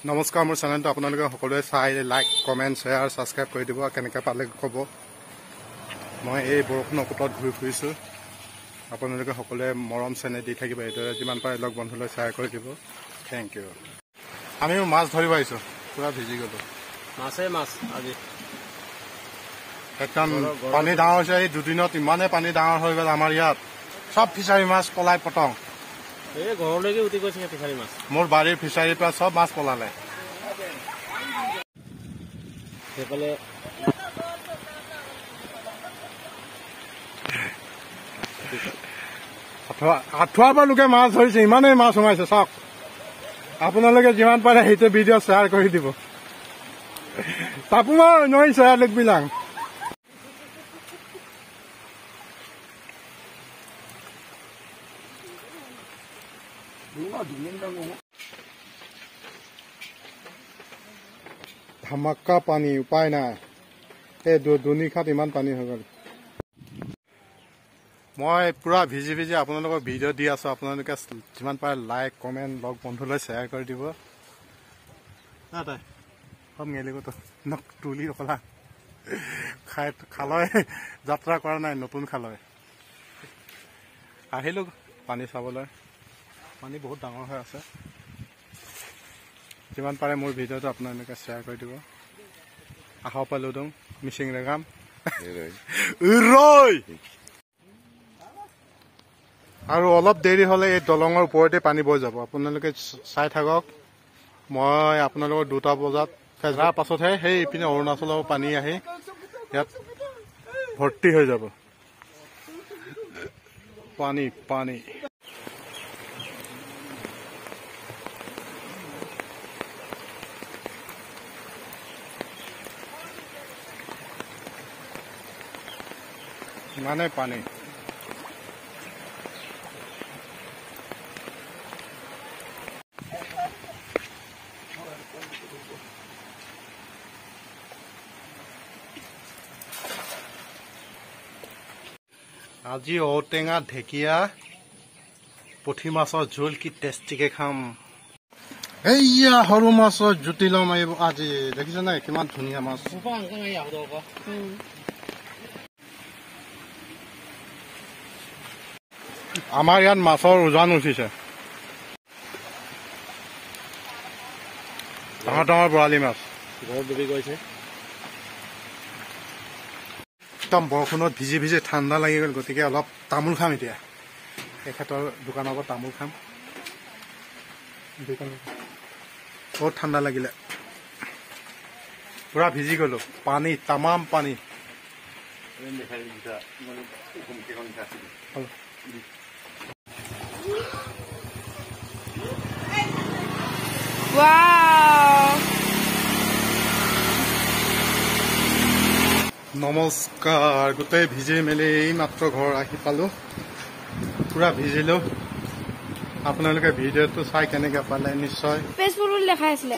নমস্কাৰ মোৰ চেনেলটো আপোনালোকে সকলোৱে চাই লাইক কমেণ্ট শ্বেয়াৰ ছাবস্ক্ৰাইব কৰি দিব কেনেকৈ পালে ক'ব মই এই বৰষুণৰ কোটত ঘূৰি ফুৰিছোঁ আপোনালোকে সকলোৱে মৰম চেনেহ দি থাকিব এইদৰে যিমান পাৰে লগ বন্ধুলৈ শ্বেয়াৰ কৰি দিব থেংক ইউ আমি মাছ ধৰিব আহিছোঁ পুৰা ভিজি গ'লোঁ মাছ আজি একদম পানী ডাঙৰ হৈছে এই দুদিনত ইমানেই পানী ডাঙৰ হৈ গ'ল আমাৰ ইয়াত চব ফিচাৰী মাছ পলাই পতং এই ঘৰলৈকে উঠি গৈছে ফিচাৰী মাছ মোৰ বাৰীৰ ফিচাৰীৰ পৰা চব মাছ পলালে সেইফালে আঠুৱাৰ পৰা লোকে মাছ ধৰিছে ইমানেই মাছ সোমাইছে চাওক আপোনালোকে যিমান পাৰে সেইটো ভিডিঅ' শ্বেয়াৰ কৰি দিব তাপোমাৰ নৈ শ্বেয়াৰ লিখবিলাক ধামাকা পানী উপায় নাই এই দুনিশাত ইমান পানী হৈ গ'ল মই পুৰা ভিজি ভিজি আপোনালোকৰ ভিডিঅ' দি আছোঁ আপোনালোকে যিমান পাৰে লাইক কমেণ্ট লগ বন্ধুলৈ শ্বেয়াৰ কৰি দিব তাই সব মেলিব নক তুলি অকলা খালৈ যাত্ৰা কৰা নাই নতুন খালৈ আহিলোঁ পানী চাবলৈ পানী বহুত ডাঙৰ হৈ আছে যিমান পাৰে মোৰ ভিডিঅ'টো আপোনালোকে শ্বেয়াৰ কৰি দিব আহক পালোঁ দং মিচিং ৰেগাম আৰু অলপ দেৰি হ'লে এই দলঙৰ ওপৰতে পানী বৈ যাব আপোনালোকে চাই থাকক মই আপোনালোকৰ 2টা বজাত ফেজাৰ পাছতহে সেই ইপিনে অৰুণাচলৰ পানী আহি ইয়াত ভৰ্তি হৈ যাব পানী পানী ইমানেই পানী আজি ঔটেঙা ঢেকীয়া পুঠি মাছৰ জোল কি টেষ্টিকে খাম এইয়া সৰু মাছৰ জুতি ল'ম আজি দেখিছে নাই কিমান ধুনীয়া মাছ আমাৰ ইয়াত মাছৰ উজান উঠিছে ডাঙৰ ডাঙৰ বৰালি মাছ ঘৰত ডুবি গৈছে একদম বৰষুণত ভিজি ভিজি ঠাণ্ডা লাগি গ'ল গতিকে অলপ তামোল খাম এতিয়া এখেতৰ দোকানৰ পৰা তামোল খাম বহুত ঠাণ্ডা লাগিলে পুৰা ভিজি গ'লো পানী তামাম পানী নমস্কাৰ গোটেই ভিজি মেলি মাত্ৰ ঘৰ আহি পালোঁ পুৰা ভিজিলোঁ আপোনালোকে ভিডিঅ'টো চাই কেনেকৈ পালে নিশ্চয় ফেচবুকত লেখা আছিলে